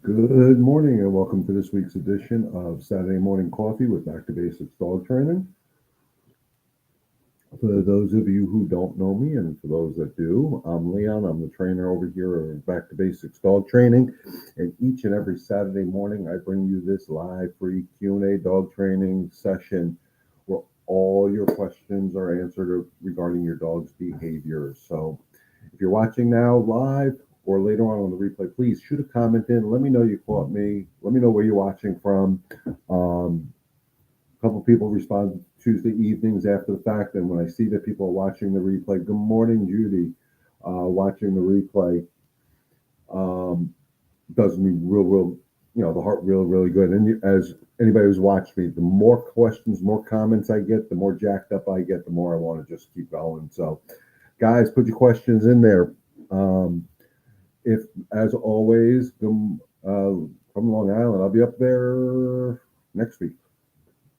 Good morning and welcome to this week's edition of Saturday Morning Coffee with Back to Basics Dog Training. For those of you who don't know me and for those that do, I'm Leon. I'm the trainer over here at Back to Basics Dog Training. And each and every Saturday morning, I bring you this live free Q&A dog training session where all your questions are answered regarding your dog's behavior. So if you're watching now live or later on the replay, please shoot a comment in. Let me know you caught me. Let me know where you're watching from. A couple people respond Tuesday evenings after the fact, and when I see that people are watching the replay, good morning, Judy, watching the replay, does me real, the heart really good. And as anybody who's watched me, the more questions, more comments I get, the more jacked up I get, the more I want to just keep going. So, guys, put your questions in there. If, as always, from Long Island, I'll be up there next week.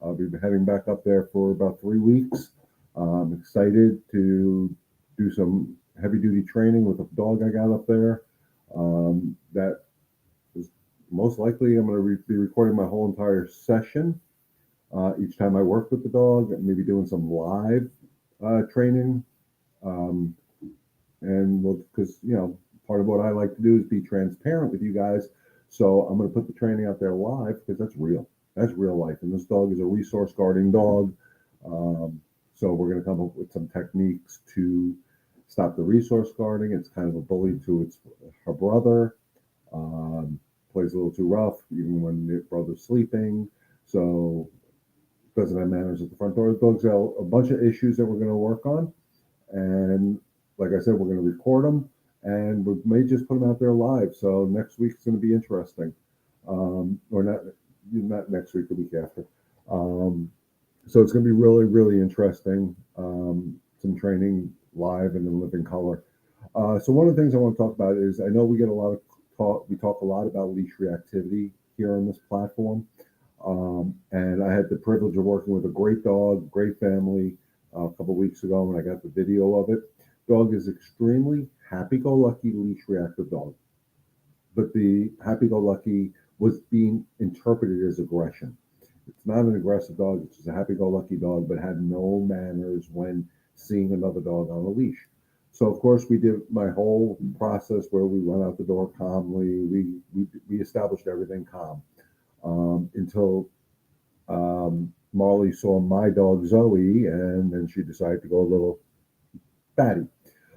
I'll be heading back up there for about 3 weeks. I'm excited to do some heavy duty training with a dog I got up there. That is most likely I'm going to be recording my whole entire session. Each time I work with the dog, maybe doing some live training. And because, part of what I like to do is be transparent with you guys. So I'm going to put the training out there live because that's real. That's real life. And this dog is a resource guarding dog. So we're going to come up with some techniques to stop the resource guarding. It's kind of a bully to her brother. Plays a little too rough, even when the brother's sleeping. So doesn't have manners at the front door. The dog's got a bunch of issues that we're going to work on. And like I said, we're going to record them. And we may just put them out there live. So next week's going to be interesting. Or not next week, the week after. So it's going to be really interesting. Some training live and in living color. So one of the things I want to talk about is I know we get a lot of talk. We talk a lot about leash reactivity here on this platform. And I had the privilege of working with a great dog, great family a couple of weeks ago when I got the video of it. Dog is extremely happy-go-lucky leash reactive dog. But the happy-go-lucky was being interpreted as aggression. It's not an aggressive dog, it's just a happy-go-lucky dog, but had no manners when seeing another dog on a leash. So of course we did my whole process where we went out the door calmly. We established everything calm until Marley saw my dog Zoe, and then she decided to go a little batty.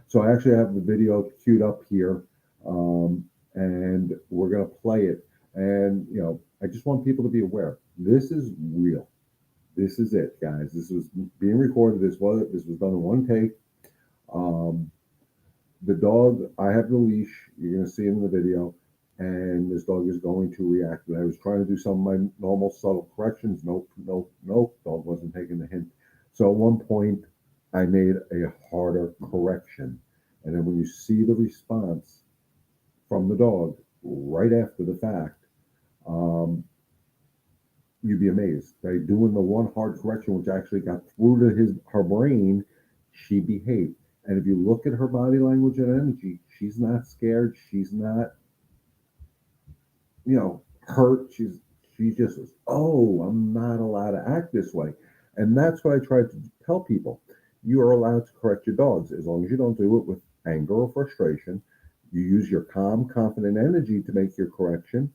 So I actually have the video queued up here, and we're going to play it. And, I just want people to be aware. This is real. This is it, guys. This was being recorded. This was done in one take. The dog, I have the leash. You're going to see it in the video. And this dog is going to react. And I was trying to do some of my normal subtle corrections. Nope. Dog wasn't taking the hint. So at one point, I made a harder correction. And then when you see the response from the dog right after the fact, you'd be amazed. By doing the one hard correction, which actually got through to her brain, she behaved. And if you look at her body language and energy, she's not scared. She's not, hurt. She just says, "Oh, I'm not allowed to act this way." And that's what I try to tell people. You are allowed to correct your dogs as long as you don't do it with anger or frustration. You use your calm, confident energy to make your correction.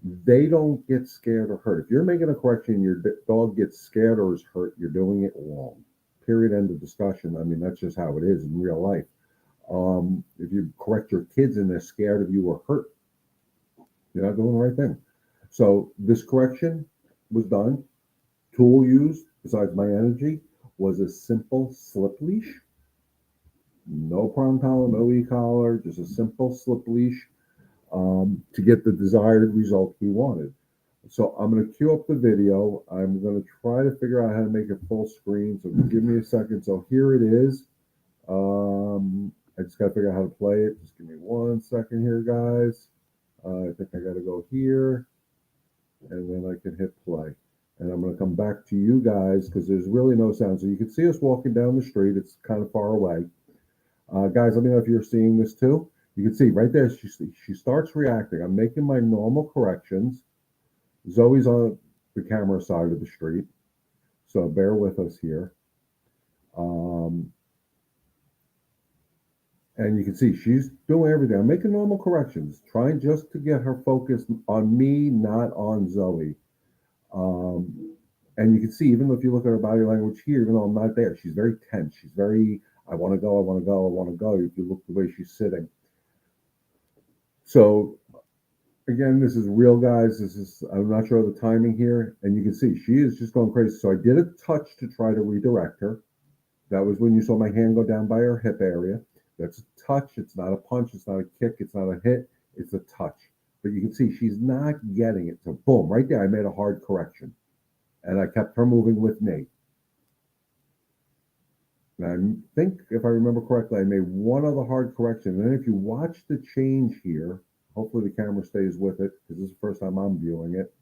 They don't get scared or hurt. If you're making a correction and your dog gets scared or is hurt, you're doing it wrong. Period. End of discussion. I mean, that's just how it is in real life. If you correct your kids and they're scared of you or hurt, you're not doing the right thing. So this correction was done. Tool used, besides my energy, was a simple slip leash. No prong collar, no e-collar, just a simple slip leash to get the desired result we wanted. So I'm going to cue up the video. I'm going to try to figure out how to make it full screen. So give me a second. So here it is. I just got to figure out how to play it. Just give me 1 second here, guys. I think I got to go here, and then I can hit play. And I'm going to come back to you guys because there's really no sound. So you can see us walking down the street. It's kind of far away. Guys, let me know if you're seeing this too. You can see right there, she starts reacting. I'm making my normal corrections. Zoe's on the camera side of the street, so bear with us here. Um, and you can see she's doing everything. I'm making normal corrections, trying just to get her focused on me, not on Zoe. Um, and you can see, even if you look at her body language here, even though I'm not there, she's very tense. She's very, I want to go, I want to go, I want to go. If you look the way she's sitting. So again, this is real, guys. This is, I'm not sure of the timing here. And you can see she is just going crazy. So I did a touch to try to redirect her. That was when you saw my hand go down by her hip area. That's a touch. It's not a punch. It's not a kick. It's not a hit. It's a touch. But you can see she's not getting it. So boom, right there, I made a hard correction. And I kept her moving with me. And I think, if I remember correctly, I made one other hard correction. And then if you watch the change here, hopefully the camera stays with it because this is the first time I'm viewing it.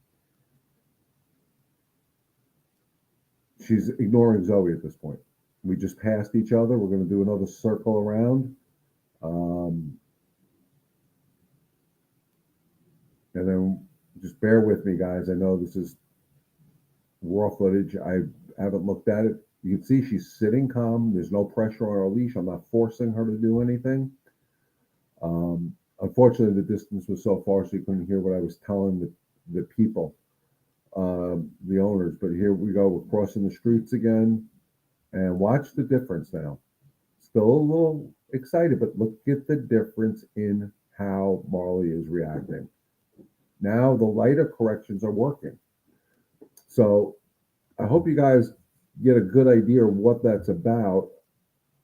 She's ignoring Zoe at this point. We just passed each other. We're going to do another circle around. Um, and then just bear with me, guys. I know this is raw footage. I haven't looked at it. You can see she's sitting calm. There's no pressure on her leash. I'm not forcing her to do anything. Unfortunately, the distance was so far, so you couldn't hear what I was telling the people, the owners. But here we go. We're crossing the streets again. And watch the difference now. Still a little excited, but look at the difference in how Marley is reacting. Now the lighter corrections are working. So I hope you guys get a good idea of what that's about.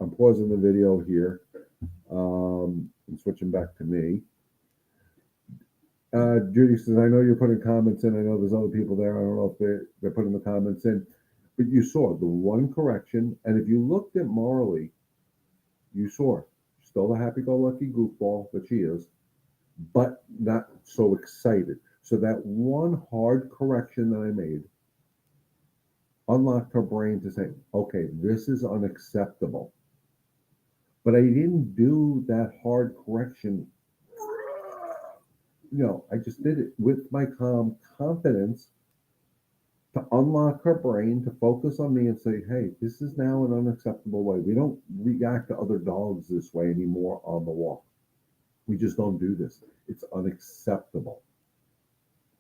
I'm pausing the video here and switching back to me. Judy says, I know you're putting comments in. I know there's other people there. I don't know if they're putting the comments in. But you saw the one correction. And if you looked at Marley, you saw her. Still the happy-go-lucky goofball that she is, but not so excited. So that one hard correction that I made unlocked her brain to say, okay, this is unacceptable. But I didn't do that hard correction. I just did it with my calm confidence to unlock her brain, to focus on me and say, hey, this is now an unacceptable way. We don't react to other dogs this way anymore on the walk. We just don't do this. It's unacceptable.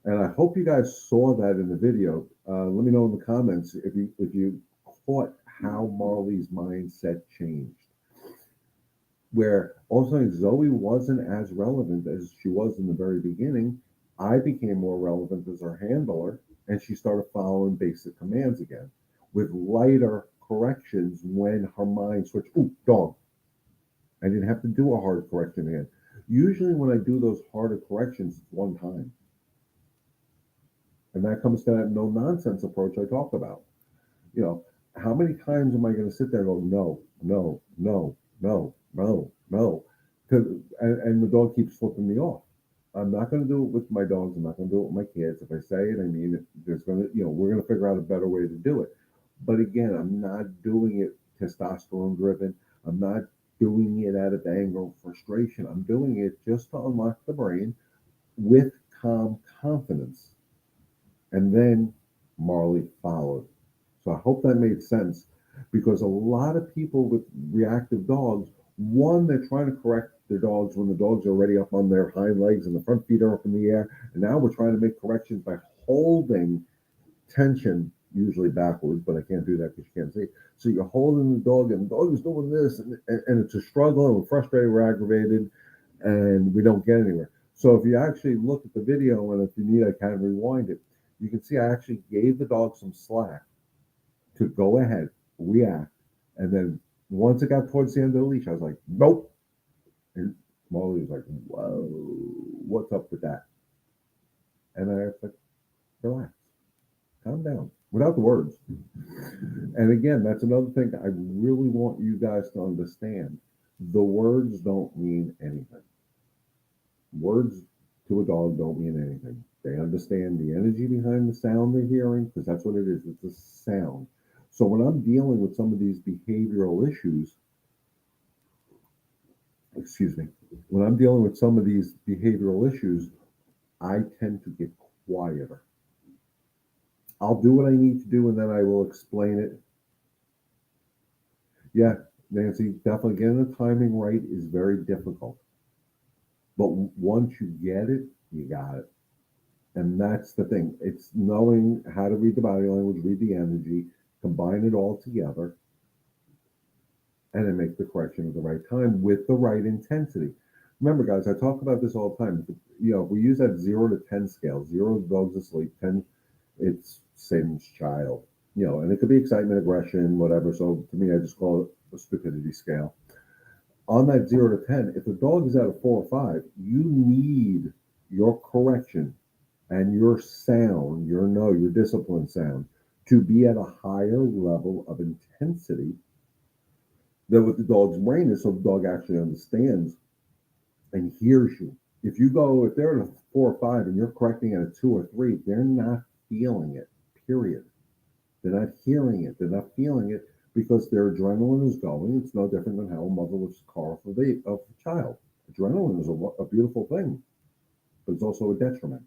And I hope you guys saw that in the video. Let me know in the comments if you caught how Marley's mindset changed. Where all of a sudden Zoe wasn't as relevant as she was in the very beginning. I became more relevant as her handler, and she started following basic commands again with lighter corrections when her mind switched. Ooh, dog. I didn't have to do a hard correction again. Usually when I do those harder corrections, it's one time. And that comes to that no nonsense approach I talked about. You know, how many times am I going to sit there and go, no, no, no, no, no, no? And the dog keeps flipping me off. I'm not going to do it with my dogs. I'm not going to do it with my kids. If I say it, I mean it. There's going to, we're going to figure out a better way to do it. But again, I'm not doing it testosterone driven. I'm not doing it out of anger or frustration. I'm doing it just to unlock the brain with calm confidence. And then Marley followed. So I hope that made sense, because a lot of people with reactive dogs, one, they're trying to correct their dogs when the dogs are already up on their hind legs and the front feet are up in the air. And now we're trying to make corrections by holding tension, usually backwards, but I can't do that because you can't see. So you're holding the dog, and the dog is doing this, and it's a struggle, and we're frustrated, we're aggravated, and we don't get anywhere. So if you actually look at the video, and if you need, I can rewind it, you can see I actually gave the dog some slack to go ahead, react, and then once it got towards the end of the leash, I was like, nope. And Molly was like, whoa, what's up with that? And I was like, relax, calm down, without the words. And again, that's another thing I really want you guys to understand. The words don't mean anything. Words to a dog don't mean anything. They understand the energy behind the sound they're hearing, because that's what it is. It's a sound. So when I'm dealing with some of these behavioral issues, excuse me, When I'm dealing with some of these behavioral issues, I tend to get quieter. I'll do what I need to do and then I will explain it. Yeah, Nancy, definitely getting the timing right is very difficult. But once you get it, you got it. And that's the thing. It's knowing how to read the body language, read the energy, combine it all together, and then make the correction at the right time with the right intensity. Remember, guys, I talk about this all the time. If we use that 0 to 10 scale, zero dogs asleep, 10 it's Satan's child. And it could be excitement, aggression, whatever. So to me, I just call it a stupidity scale. On that 0 to 10, if the dog is at a 4 or 5, you need your correction and your sound, your discipline sound, to be at a higher level of intensity than what the dog's brain is, so the dog actually understands and hears you. If they're at a 4 or 5 and you're correcting at a 2 or 3, they're not feeling it, period. They're not hearing it. They're not feeling it because their adrenaline is going. It's no different than how a mother lifts a car of a child. Adrenaline is a beautiful thing, but it's also a detriment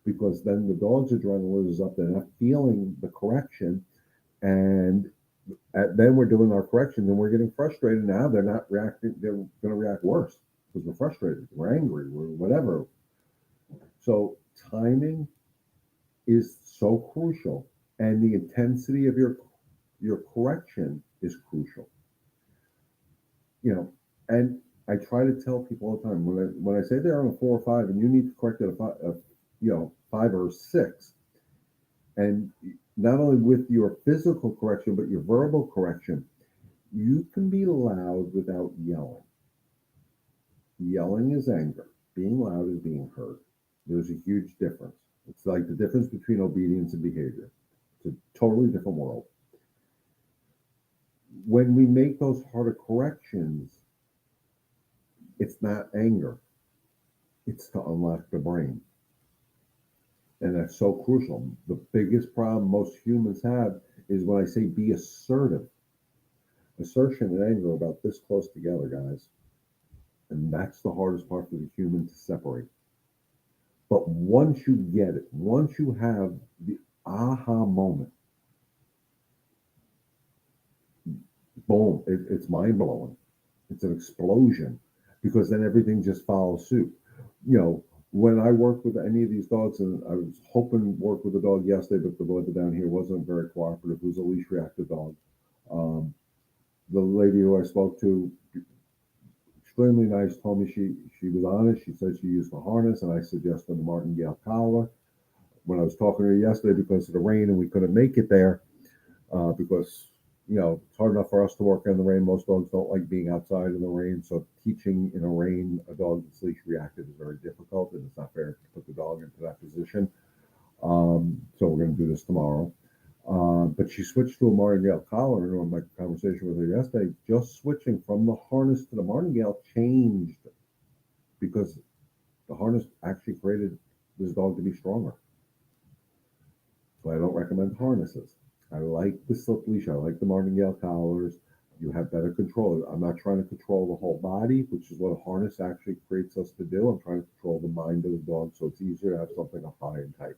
because then the dog's adrenaline is up. They're not feeling the correction. And then we're doing our corrections and we're getting frustrated. Now they're not reacting. They're going to react worse because we're frustrated. We're angry. We're whatever. So timing is so crucial, and the intensity of your correction is crucial. And I try to tell people all the time when I say they're on a 4 or 5 and you need to correct at a 5 or 6, and not only with your physical correction but your verbal correction, you can be loud without yelling. Yelling is anger. Being loud is being heard. There's a huge difference. It's like the difference between obedience and behavior. It's a totally different world. When we make those harder corrections, it's not anger, it's to unlock the brain. And that's so crucial. The biggest problem most humans have is when I say be assertive. Assertion and anger are about this close together, guys. And that's the hardest part for the human to separate. But once you get it, once you have the aha moment, boom, it's mind blowing. It's an explosion because then everything just follows suit. When I work with any of these dogs, and I was hoping to work with a dog yesterday, but the weather down here wasn't very cooperative. It was a leash reactive dog. Um, the lady who I spoke to, extremely nice, told me she was honest. She said she used the harness, and I suggested the martingale collar. When I was talking to her yesterday because of the rain and we couldn't make it there, because it's hard enough for us to work in the rain. Most dogs don't like being outside in the rain, so teaching in a rain a dog that's leash reactive is very difficult, and it's not fair to put the dog into that position. So we're going to do this tomorrow. But she switched to a martingale collar, and on my conversation with her yesterday, just switching from the harness to the martingale changed because the harness actually created this dog to be stronger. So I don't recommend harnesses. I like the slip leash. I like the martingale collars. You have better control. I'm not trying to control the whole body, which is what a harness actually creates us to do. I'm trying to control the mind of the dog, so it's easier to have something up high and tight.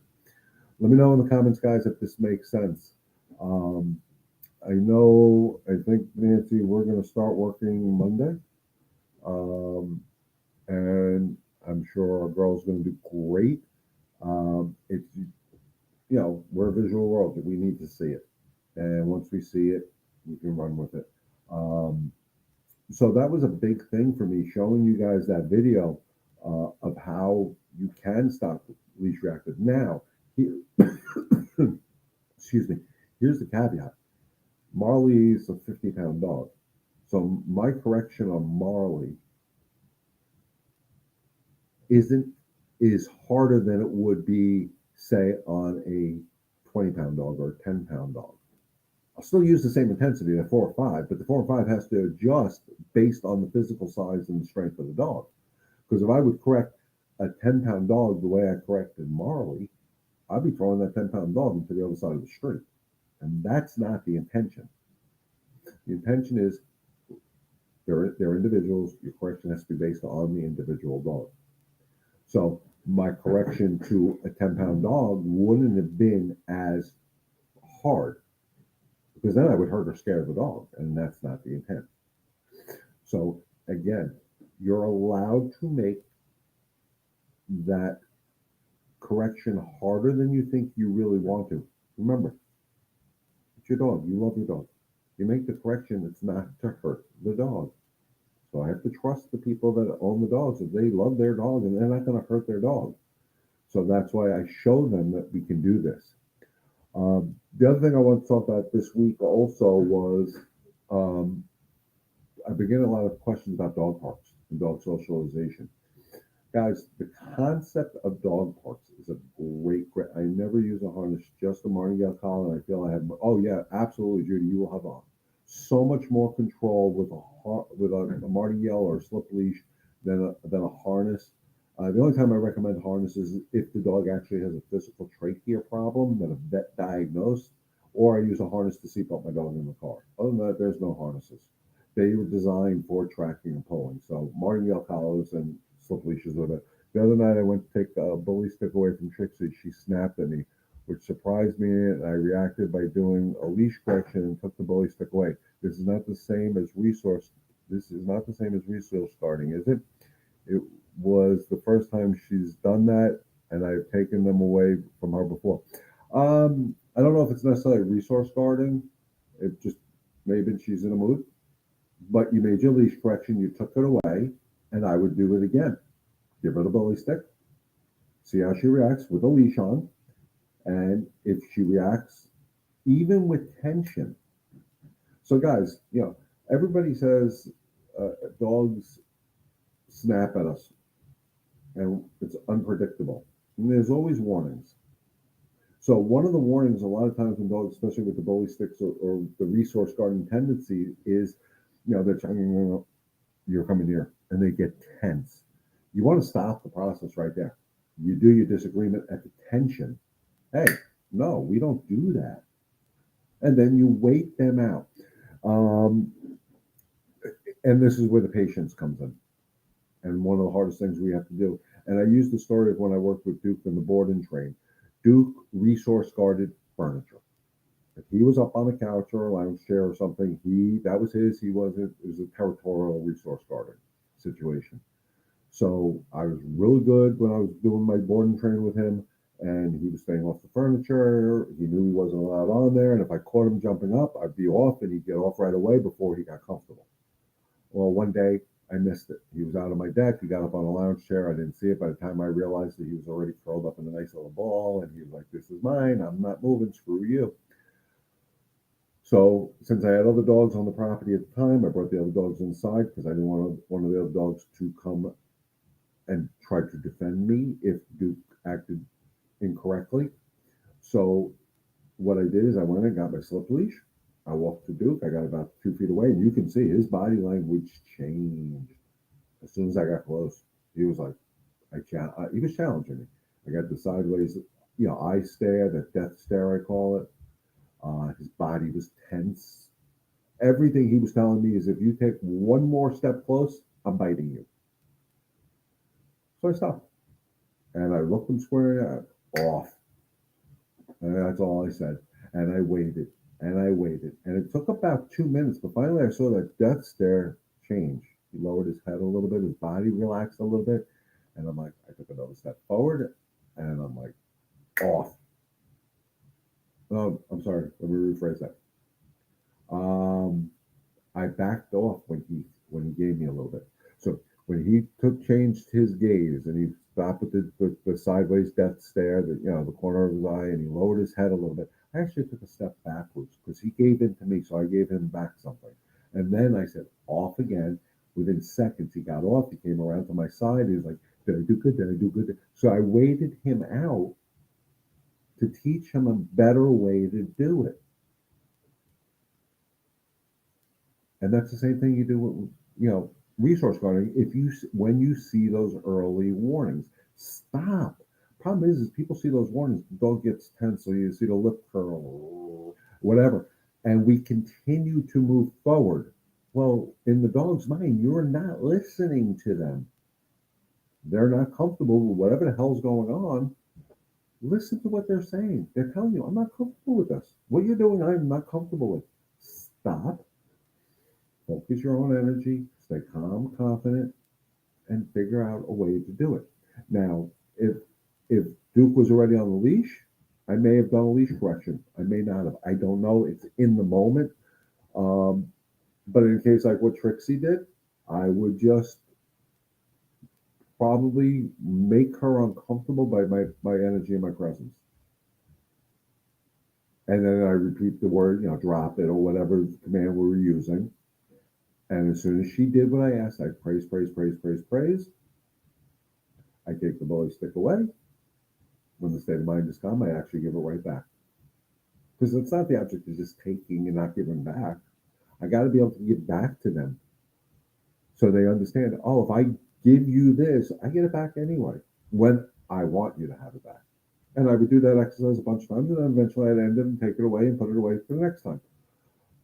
Let me know in the comments, guys, if this makes sense. Um, I think, Nancy, we're going to start working Monday. And I'm sure our girl's going to do great. It's we're a visual world, but we need to see it. And once we see it, we can run with it. Um, so that was a big thing for me, showing you guys that video of how you can stop leash reactive. Now, here, excuse me, here's the caveat. Marley's a 50-pound dog. So my correction on Marley isn't is harder than it would be, say, on a 20-pound dog or a 10-pound dog. I'll still use the same intensity at 4 or 5, but the 4 or 5 has to adjust based on the physical size and the strength of the dog. Because if I would correct a 10-pound dog the way I corrected Marley, I'd be throwing that 10-pound dog into the other side of the street. And that's not the intention. The intention is They're individuals. Your correction has to be based on the individual dog. So my correction to a 10-pound dog wouldn't have been as hard because then I would hurt or scare the dog, and that's not the intent. So again, you're allowed to make that correction harder than you think you really want to. Remember, it's your dog. You love your dog. You make the correction, it's not to hurt the dog. So I have to trust the people that own the dogs that they love their dog and they're not going to hurt their dog. So that's why I show them that we can do this. The other thing I want to talk about this week also was um, I began a lot of questions about dog parks and dog socialization. Guys, the concept of dog parks is a great. I never use a harness, just a martingale collar, and I feel I have. Oh yeah, absolutely, Judy. You will have so much more control with a martingale or a slip leash than a harness. The only time I recommend harnesses is if the dog actually has a physical trachea problem that a vet diagnosed, or I use a harness to seatbelt my dog in the car. Other than that, there's no harnesses. They were designed for tracking and pulling. So martingale collars and slip leashes with it. The other night I went to take a bully stick away from Trixie. She snapped at me, which surprised me, and I reacted by doing a leash correction and took the bully stick away. This is not the same as resource. This is not the same as resource guarding, is it? It was the first time she's done that, and I've taken them away from her before. I don't know if it's necessarily resource guarding. It just maybe she's in a mood. But you made your leash correction, you took it away, and I would do it again. Give her the bully stick, see how she reacts with a leash on, and if she reacts even with tension. So, guys, everybody says dogs snap at us, and it's unpredictable. And there's always warnings. So, one of the warnings a lot of times when dogs, especially with the bully sticks or the resource guarding tendency, is they're telling you're coming near, and they get tense. You want to stop the process right there. You do your disagreement at the tension. Hey, no, we don't do that. And then you wait them out. Um, and this is where the patience comes in. And one of the hardest things we have to do. And I use the story of when I worked with Duke in the board and train. Duke resource guarded furniture. If he was up on a couch or a lounge chair or something, that was his. It was a territorial resource guarding situation. So I was really good when I was doing my board and train with him, and he was staying off the furniture. He knew he wasn't allowed on there, and if I caught him jumping up, I'd be off, and he'd get off right away before he got comfortable. Well, one day I missed it. He was out on my deck. He got up on a lounge chair. I didn't see it. By the time I realized that he was already curled up in a nice little ball, and he was like, "This is mine. I'm not moving. Screw you." So since I had other dogs on the property at the time, I brought the other dogs inside because I didn't want one of the other dogs to come and try to defend me if Duke acted incorrectly. So what I did is I went and got my slip leash. I walked to Duke. I got about 2 feet away, and you can see his body language changed as soon as I got close. He was like, he was challenging me. I got the sideways, eye stare, that death stare I call it. His body was tense. Everything he was telling me is if you take one more step close, I'm biting you. So I stopped. And I looked him square in the eye, off. And that's all I said. And I waited. And I waited. And it took about 2 minutes, but finally I saw that death stare change. He lowered his head a little bit, his body relaxed a little bit. And I'm like, I took another step forward and I'm like, off. Oh, I'm sorry. Let me rephrase that. I backed off when he gave me a little bit. So when he changed his gaze and he stopped with the sideways death stare, the corner of his eye, and he lowered his head a little bit, I actually took a step backwards because he gave in to me, so I gave him back something. And then I said, off again. Within seconds, he got off. He came around to my side. He was like, did I do good? Did I do good? So I waited him out to teach him a better way to do it. And that's the same thing you do with, resource guarding. When you see those early warnings, stop. Problem is people see those warnings, the dog gets tense, so you see the lip curl, whatever, and we continue to move forward. Well, in the dog's mind, you're not listening to them. They're not comfortable with whatever the hell's going on. Listen to what they're saying. They're telling you, I'm not comfortable with this. What you're doing, I'm not comfortable with. Stop, focus your own energy, stay calm, confident, and figure out a way to do it. Now, if Duke was already on the leash, I may have done a leash correction. I may not have. I don't know. It's in the moment. Um, but in case like what Trixie did, I would just probably make her uncomfortable by my energy and my presence. And then I repeat the word, drop it or whatever command we were using. And as soon as she did what I asked, I praise, praise, praise, praise, praise. I take the bully stick away. When the state of mind is calm, I actually give it right back. Because it's not the object of just taking and not giving back. I got to be able to give back to them so they understand, oh, if I give you this, I get it back anyway when I want you to have it back. And I would do that exercise a bunch of times, and then eventually I'd end it and take it away and put it away for the next time.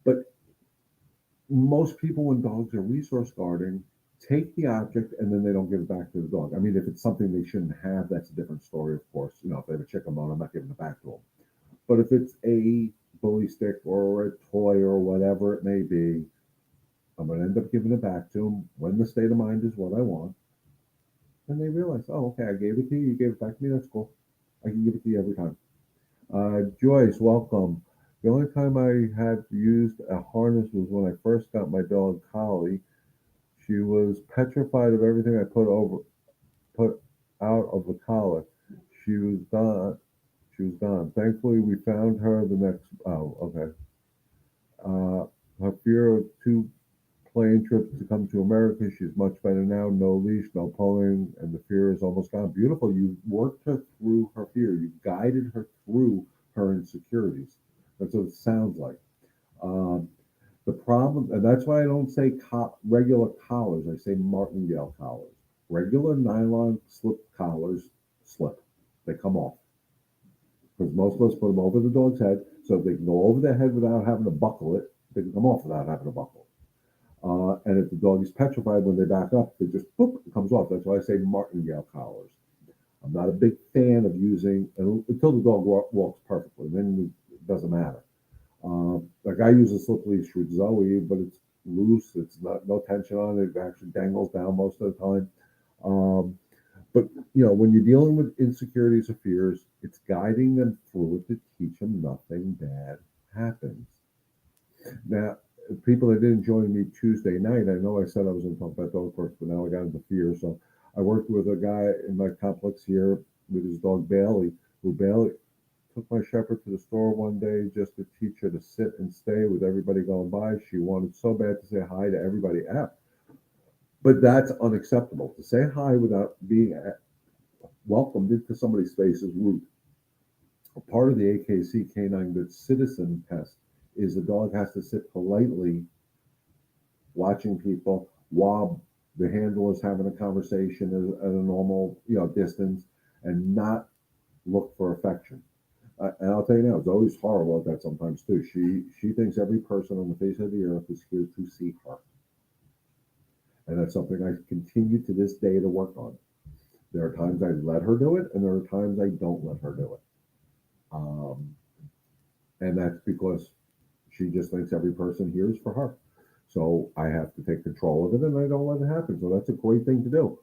But most people, when dogs are resource guarding, take the object and then they don't give it back to the dog. I mean, if it's something they shouldn't have, that's a different story, of course. If they have a chicken bone, I'm not giving it back to them. But if it's a bully stick or a toy or whatever it may be, I'm going to end up giving it back to them when the state of mind is what I want. And they realize, oh, okay, I gave it to you, you gave it back to me, that's cool. I can give it to you every time. Joyce, welcome. The only time I had used a harness was when I first got my dog Collie. She was petrified of everything I put out of the collar. She was gone. She was gone. Thankfully, we found her the next. Oh, okay. Her fear of two plane trips to come to America. She's much better now. No leash, no pulling, and the fear is almost gone. Beautiful. You worked her through her fear. You guided her through her insecurities. That's what it sounds like. Um, the problem, and that's why I don't say regular collars. I say martingale collars. Regular nylon slip collars slip. They come off because most of us put them over the dog's head, so they can go over their head without having to buckle it. They can come off without having to buckle. And if the dog is petrified when they back up, they just boop, it comes off. That's why I say martingale collars. I'm not a big fan of using until the dog walks perfectly. Then it doesn't matter. Like I use a slip leash with Zoe, but it's loose. It's not no tension on it. It actually dangles down most of the time. Um, but when you're dealing with insecurities or fears, it's guiding them through it to teach them nothing bad happens. Now, people that didn't join me Tuesday night, I know I said I was going to talk about dog parks, but now I got into fear. So I worked with a guy in my complex here with his dog Bailey, who Bailey took my shepherd to the store one day just to teach her to sit and stay with everybody going by. She wanted so bad to say hi to everybody. But that's unacceptable. To say hi without being welcomed into somebody's space is rude. A part of the AKC Canine Good Citizen test is the dog has to sit politely watching people while the handler is having a conversation at a normal distance and not look for affection. And I'll tell you now, Zoe's horrible at that sometimes too. She thinks every person on the face of the earth is here to see her, and that's something I continue to this day to work on. There are times I let her do it, and there are times I don't let her do it. Um, and that's because she just thinks every person here is for her. So I have to take control of it, and I don't let it happen. So that's a great thing to do.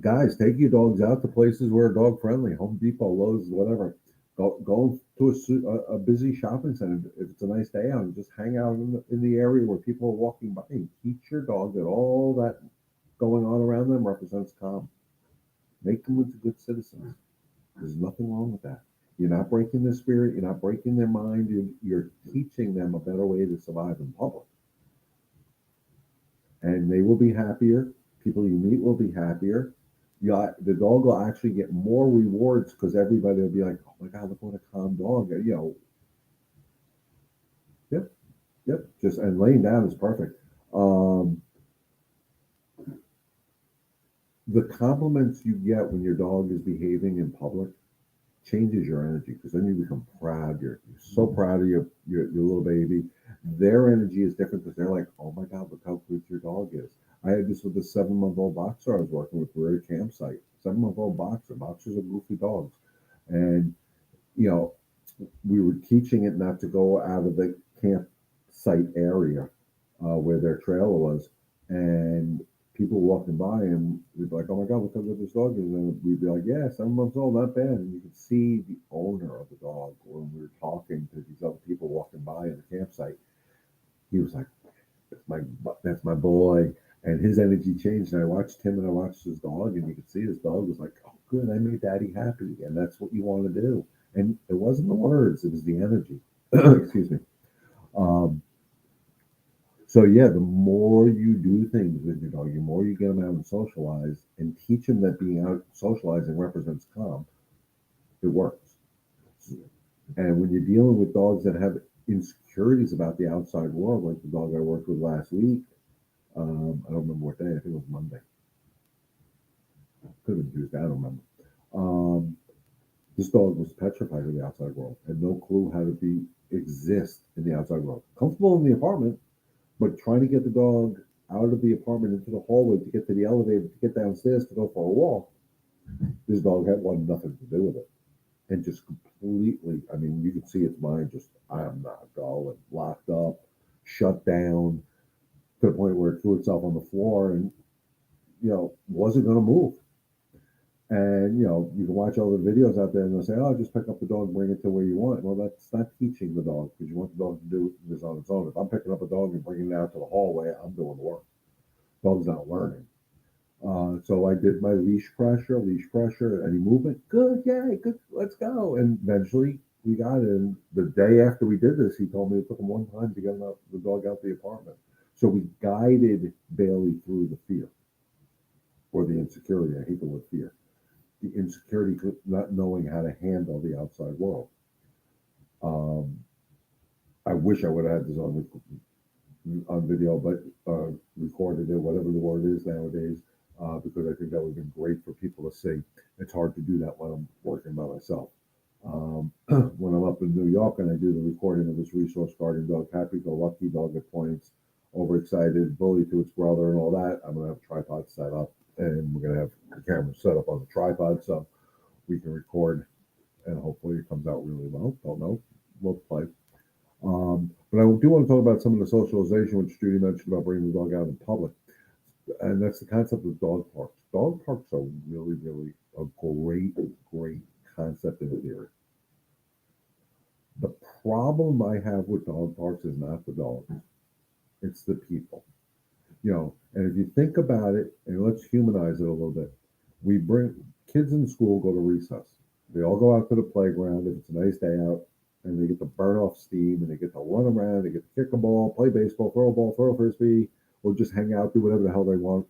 Guys, take your dogs out to places where are dog friendly, Home Depot, Lowe's, whatever. Go to a busy shopping center if it's a nice day out, and just hang out in the area where people are walking by, and teach your dog that all that going on around them represents calm. Make them into good citizens. There's nothing wrong with that. You're not breaking their spirit. You're not breaking their mind. You're teaching them a better way to survive in public, and they will be happier. People you meet will be happier. The dog will actually get more rewards because everybody will be like, "Oh my God, look what a calm dog!" Yep, yep. Just and laying down is perfect. Um, the compliments you get when your dog is behaving in public changes your energy because then you become proud. You're so proud of your little baby. Their energy is different because they're like, oh my God, look how cute your dog is. I had this with a 7-month-old boxer I was working with. We were at a campsite. 7-month-old boxer. Boxers are goofy dogs. And, you know, we were teaching it not to go out of the campsite area where their trailer was. And people walking by and we'd be like, oh my God, look how good this dog is. And we'd be like, yeah, 7 months old, not bad. And you could see the owner of the dog when we were talking to these other people walking by in the campsite. He was like, that's my boy. And his energy changed. And I watched him and I watched his dog, and you could see his dog was like, oh, good, I made daddy happy. And that's what you want to do. And it wasn't the words, it was the energy. Excuse me. Um, so yeah, the more you do things with your dog, the more you get them out and socialize and teach them that being out socializing represents calm, it works. And when you're dealing with dogs that have insecurities about the outside world, like the dog I worked with last week, I don't remember what day, I think it was Monday. Could have been Tuesday, I don't remember. Um, this dog was petrified of the outside world, had no clue how to exist in the outside world. Comfortable in the apartment, but trying to get the dog out of the apartment into the hallway to get to the elevator to get downstairs to go for a walk, this dog had wanted nothing to do with it. And just completely, I mean, you could see its mind just, I am not going, locked up, shut down, to the point where it threw itself on the floor and, wasn't going to move. And, you can watch all the videos out there and they'll say, oh, just pick up the dog and bring it to where you want. Well, that's not teaching the dog because you want the dog to do this on its own. If I'm picking up a dog and bringing it out to the hallway, I'm doing the work. Dog's not learning. So I did my leash pressure, any movement, good, yay, good, let's go. And eventually we got it. And the day after we did this, he told me it took him one time to get the dog out the apartment. So we guided Bailey through the fear or the insecurity. I hate the word fear. The insecurity, not knowing how to handle the outside world. Um, I wish I would have had this on video, but recorded it, whatever the word is nowadays, because I think that would have been great for people to see. It's hard to do that when I'm working by myself. When I'm up in New York and I do the recording of this resource guardian dog, happy go lucky dog at points, overexcited, bully to its brother, and all that, I'm going to have a tripod set up and we're going to have the camera set up on the tripod so we can record and hopefully it comes out really well. Don't know. We'll play. But I do want to talk about some of the socialization which Judy mentioned about bringing the dog out in public. And that's the concept of dog parks. Dog parks are really, really a great, great concept in theory. The problem I have with dog parks is not the dogs, it's the people. And if you think about it, and let's humanize it a little bit, we bring kids in school go to recess. They all go out to the playground if it's a nice day out, and they get to burn off steam, and they get to run around, they get to kick a ball, play baseball, throw a ball, throw a frisbee, or just hang out, do whatever the hell they want.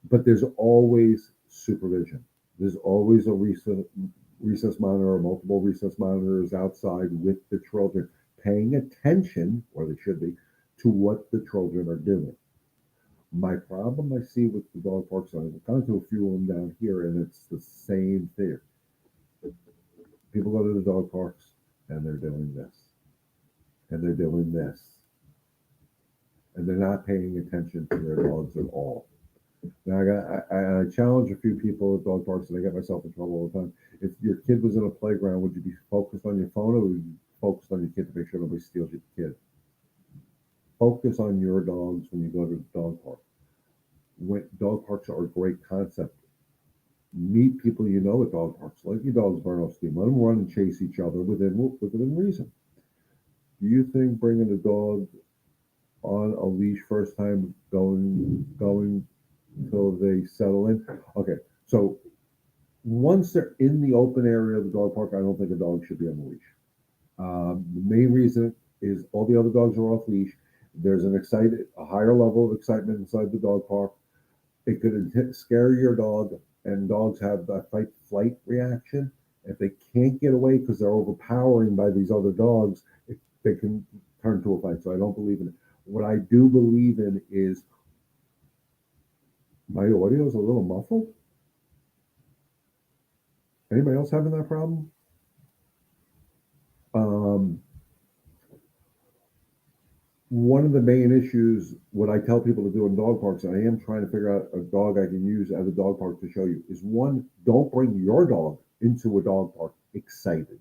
But there's always supervision. There's always a recess monitor or multiple recess monitors outside with the children, paying attention, or they should be, to what the children are doing. My problem I see with the dog parks, I've gone to a few of them down here, and it's the same thing. People go to the dog parks, and they're doing this, and they're doing this, and they're not paying attention to their dogs at all. Now I challenge a few people at dog parks, and I get myself in trouble all the time. If your kid was in a playground, would you be focused on your phone, or would you be focused on your kid to make sure nobody steals your kid? Focus on your dogs when you go to the dog park. When dog parks are a great concept. Meet people you know at dog parks. Let your dogs burn off steam. Let them run and chase each other within reason. Do you think bringing a dog on a leash first time going until they settle in? Okay, so once they're in the open area of the dog park, I don't think a dog should be on the leash. The main reason is all the other dogs are off leash. There's a higher level of excitement inside the dog park. It could scare your dog, and dogs have that fight flight reaction. If they can't get away because they're overpowering by these other dogs, they can turn to a fight. So I don't believe in it. What I do believe in is my audio is a little muffled. Anybody else having that problem? Um, One of the main issues, what I tell people to do in dog parks, and I am trying to figure out a dog I can use at a dog park to show you, is one, don't bring your dog into a dog park excited.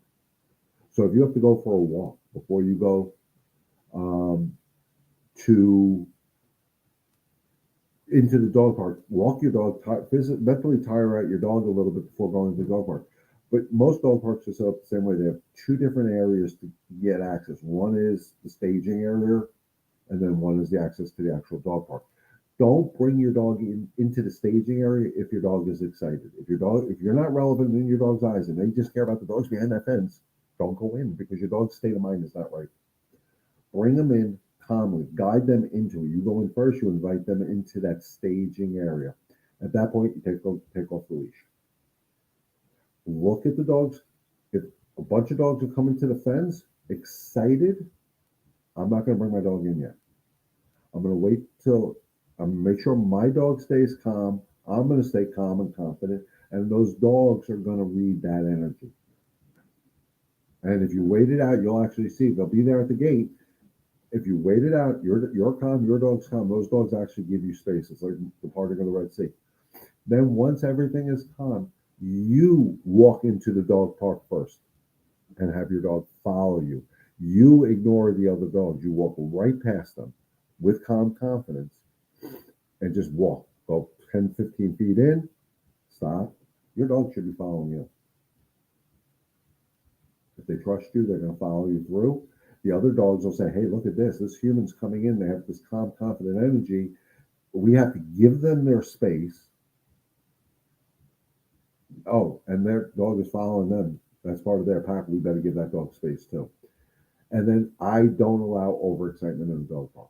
So if you have to go for a walk before you go um, to into the dog park, walk your dog, mentally tire out your dog a little bit before going to the dog park. But most dog parks are set up the same way. They have two different areas to get access. One is the staging area, and then one is the access to the actual dog park. Don't bring your dog into the staging area if your dog is excited. If you're not relevant in your dog's eyes and they just care about the dogs behind that fence, don't go in because your dog's state of mind is not right. Bring them in calmly, guide them into it. You go in first, you invite them into that staging area. At that point, you take off the leash. Look at the dogs. If a bunch of dogs are coming to the fence, excited, I'm not going to bring my dog in yet. I'm going to wait till I'm going to make sure my dog stays calm. I'm going to stay calm and confident, and those dogs are going to read that energy. And if you wait it out, you'll actually see they'll be there at the gate. If you wait it out, you're calm, your dog's calm. Those dogs actually give you space. It's like the parting of the Red Sea. Then once everything is calm, you walk into the dog park first and have your dog follow you. You ignore the other dogs. You walk right past them with calm confidence and just walk. Go 10, 15 feet in, stop. Your dog should be following you. If they trust you, they're going to follow you through. The other dogs will say, hey, look at this. This human's coming in. They have this calm, confident energy. We have to give them their space. Oh, and their dog is following them. That's part of their pack. We better give that dog space too. And then I don't allow overexcitement in the dog park.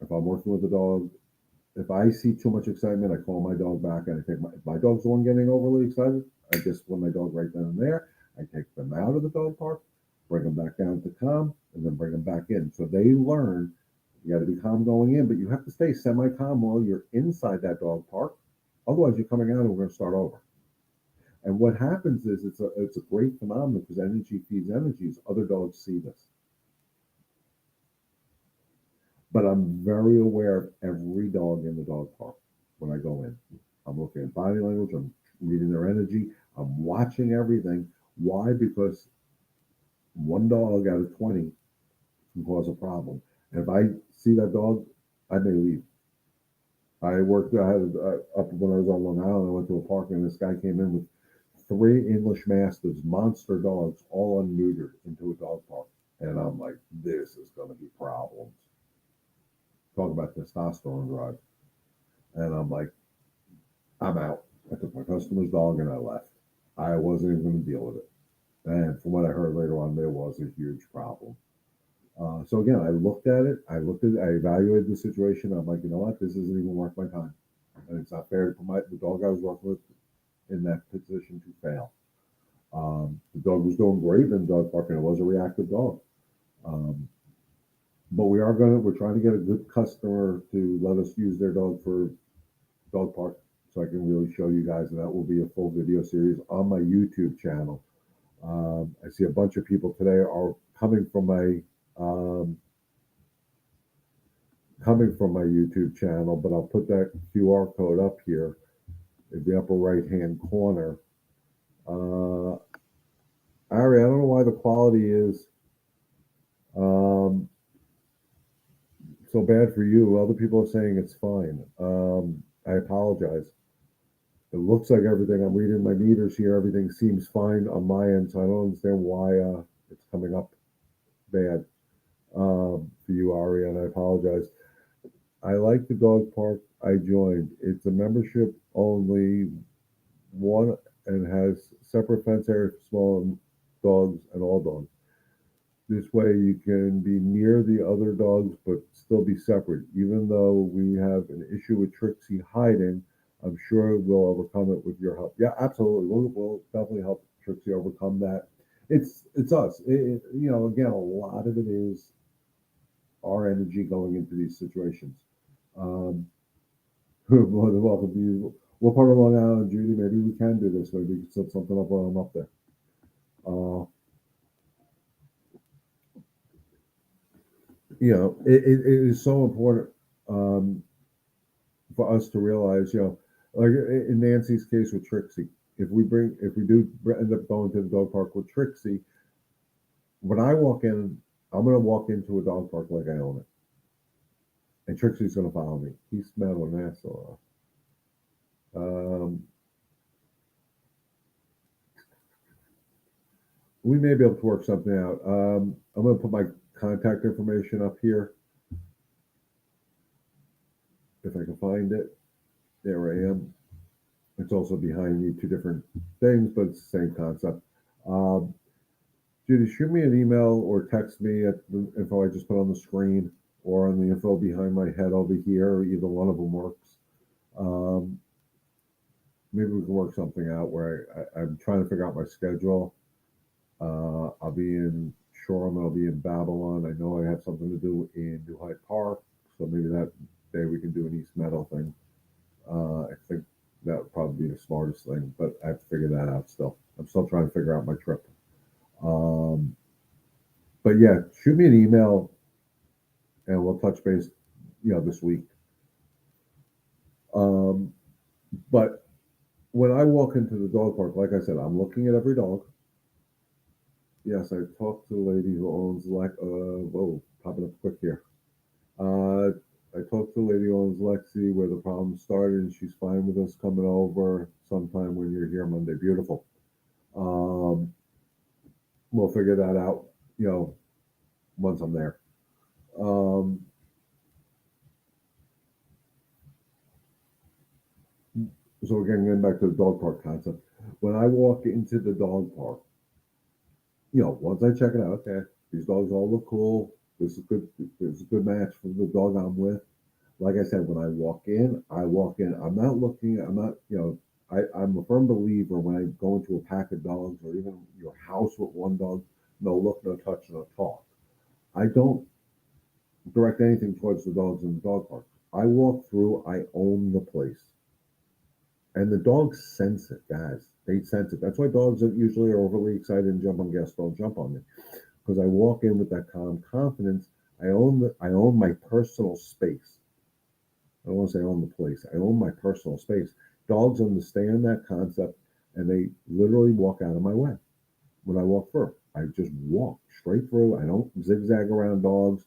If I'm working with a dog, if I see too much excitement, I call my dog back and I take if my dog's the one getting overly excited, I discipline my dog right then and there. I take them out of the dog park, bring them back down to calm, and then bring them back in. So they learn you got to be calm going in, but you have to stay semi calm while you're inside that dog park. Otherwise, you're coming out and we're going to start over. And what happens is it's a great phenomenon because energy feeds energies. Other dogs see this. But I'm very aware of every dog in the dog park when I go in. I'm looking at body language, I'm reading their energy, I'm watching everything. Why? Because one dog out of 20 can cause a problem. And if I see that dog, I may leave. I had up when I was on Long Island, I went to a park and this guy came in with three English Mastiffs, monster dogs, all unneutered into a dog park. And I'm like, this is going to be problems. Talk about testosterone drive. And I'm like, I'm out. I took my customer's dog and I left. I wasn't even going to deal with it. And from what I heard later on, there was a huge problem. So again, I looked at it. I evaluated the situation. I'm like, you know what? This isn't even worth my time. And it's not fair to put the dog I was working with in that position to fail. The dog was doing great in the dog park, and it was a reactive dog. Um, but we're trying to get a good customer to let us use their dog for dog park so I can really show you guys. And that will be a full video series on my YouTube channel. I see a bunch of people today are um, coming from my YouTube channel, but I'll put that QR code up here in the upper right hand corner. Ari, I don't know why the quality is um, so bad for you. Other people are saying it's fine. I apologize. It looks like everything. I'm reading my meters here. Everything seems fine on my end, so I don't understand why it's coming up bad for you, Ari, and I apologize. I like the dog park I joined. It's a membership only one and has separate fence area for small dogs and all dogs. This way you can be near the other dogs but still be separate. Even though we have an issue with Trixie hiding, I'm sure we'll overcome it with your help. Yeah, absolutely. We'll definitely help Trixie overcome that. It's us. Again, a lot of it is our energy going into these situations. Um, more than welcome to you. What part of Long Island, Judy? Maybe we can do this. Maybe we can set something up while I'm up there. Uh, it is so important um, for us to realize, like in Nancy's case with Trixie, if we do end up going to the dog park with Trixie, when I walk in, I'm going to walk into a dog park like I own it, and Trixie's going to follow me. He's smelling an asshole. Um, we may be able to work something out. I'm going to put my contact information up here if I can find it. There I am. It's also behind me, two different things, but it's the same concept. Um, Judy, shoot me an email or text me at the info I just put on the screen or on the info behind my head over here. Either one of them works. Um, Maybe we can work something out where I'm trying to figure out my schedule. I'll be in Shoreham, I'll be in Babylon. I know I have something to do in New Hyde Park, so maybe that day we can do an East Meadow thing. I think that would probably be the smartest thing, but I have to figure that out still. I'm still trying to figure out my trip. Um, but yeah, shoot me an email and we'll touch base, this week. Um, but when I walk into the dog park, like I said, I'm looking at every dog. Yes, I talked to the lady who owns whoa, popping up quick here. Uh, I talked to the lady who owns Lexi where the problem started, and she's fine with us coming over sometime when you're here Monday. Beautiful. Um, we'll figure that out, once I'm there. Um, so again, getting back to the dog park concept. When I walk into the dog park, once I check it out, okay, these dogs all look cool. This is good. This is a good match for the dog I'm with. Like I said, when I walk in, I walk in. I'm not looking. I'm not. I'm a firm believer when I go into a pack of dogs or even your house with one dog. No look, no touch, no talk. I don't direct anything towards the dogs in the dog park. I walk through. I own the place. And the dogs sense it, guys. They sense it. That's why dogs that usually are overly excited and jump on guests don't jump on me. Because I walk in with that calm confidence. I own my personal space. I don't want to say I own the place. I own my personal space. Dogs understand that concept and they literally walk out of my way when I walk through. I just walk straight through. I don't zigzag around dogs.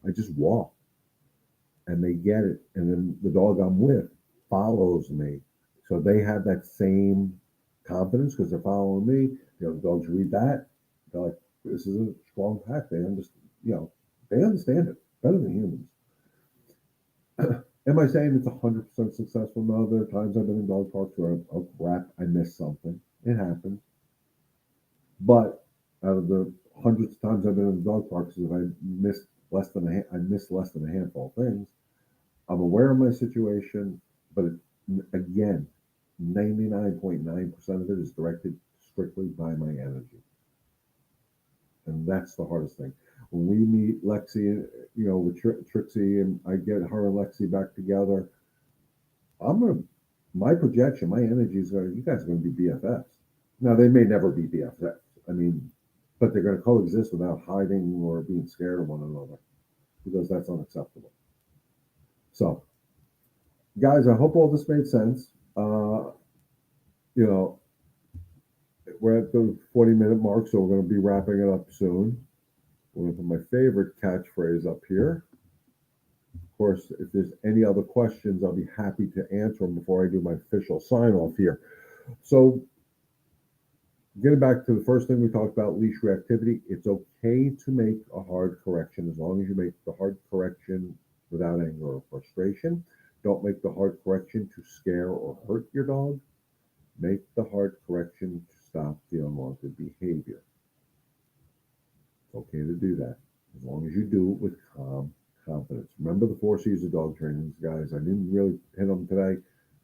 I just walk and they get it. And then the dog I'm with follows me. So they have that same confidence because they're following me. The dogs read that. They're like, this is a strong pack. They understand, they understand it better than humans. Am I saying it's 100% successful? No, there are times I've been in dog parks where, oh crap, I missed something. It happens. But out of the hundreds of times I've been in dog parks, if I missed I missed less than a handful of things. I'm aware of my situation, but again, 99.9% of it is directed strictly by my energy. And that's the hardest thing. When we meet Lexi, with Trixie, and I get her and Lexi back together, I'm gonna my projection, my energy is going. You guys are going to be BFFs. Now they may never be BFFs. I mean, but they're going to coexist without hiding or being scared of one another because that's unacceptable. So, guys, I hope all this made sense. You know, we're at the 40-minute mark, so we're going to be wrapping it up soon. We're going to put my favorite catchphrase up here. Of course, if there's any other questions, I'll be happy to answer them before I do my official sign off here. So, getting back to the first thing we talked about, leash reactivity, it's okay to make a hard correction as long as you make the hard correction without anger or frustration. Don't make the hard correction to scare or hurt your dog. Make the hard correction to stop the unwanted behavior. It's okay to do that as long as you do it with calm confidence. Remember the 4 C's of dog training, guys. I didn't really hit them today.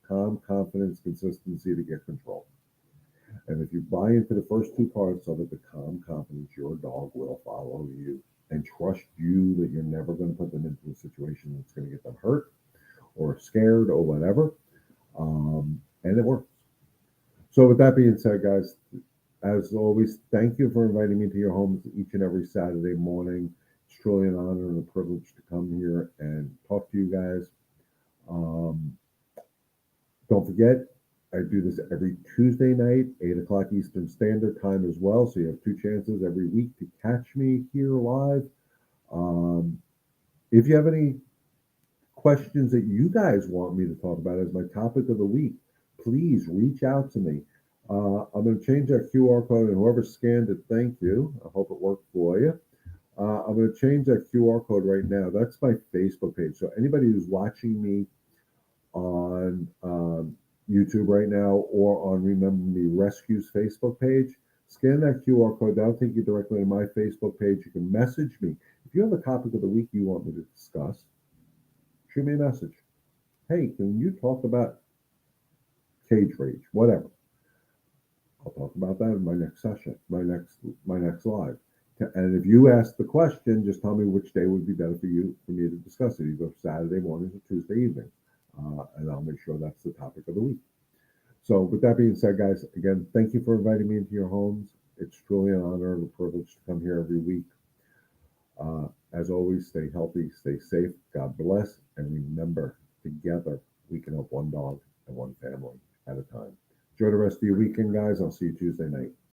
Calm, confidence, consistency to get control. And if you buy into the first 2 parts of it, the calm confidence, your dog will follow you and trust you that you're never going to put them into a situation that's going to get them hurt or scared or whatever. and it works. So with that being said, guys, as always, thank you for inviting me to your homes each and every Saturday morning. It's truly an honor and a privilege to come here and talk to you guys. Um, don't forget, I do this every Tuesday night, 8 o'clock Eastern Standard Time as well. So you have two chances every week to catch me here live. Um, if you have any questions that you guys want me to talk about as my topic of the week, please reach out to me. I'm going to change that QR code, and whoever scanned it, thank you. I hope it worked for you. I'm going to change that QR code right now. That's my Facebook page. So anybody who's watching me on YouTube right now or on Remember Me Rescue's Facebook page, scan that QR code. That'll take you directly to my Facebook page. You can message me. If you have a topic of the week you want me to discuss, shoot me a message. Hey, can you talk about cage rage? Whatever. I'll talk about that in my next session, my next live. And if you ask the question, just tell me which day would be better for me to discuss it, either Saturday mornings or Tuesday evening, and I'll make sure that's the topic of the week. So, with that being said, guys, again, thank you for inviting me into your homes. It's truly an honor and a privilege to come here every week. As always, stay healthy, stay safe, God bless, and remember, together we can help one dog and one family at a time. Enjoy the rest of your weekend, guys. I'll see you Tuesday night.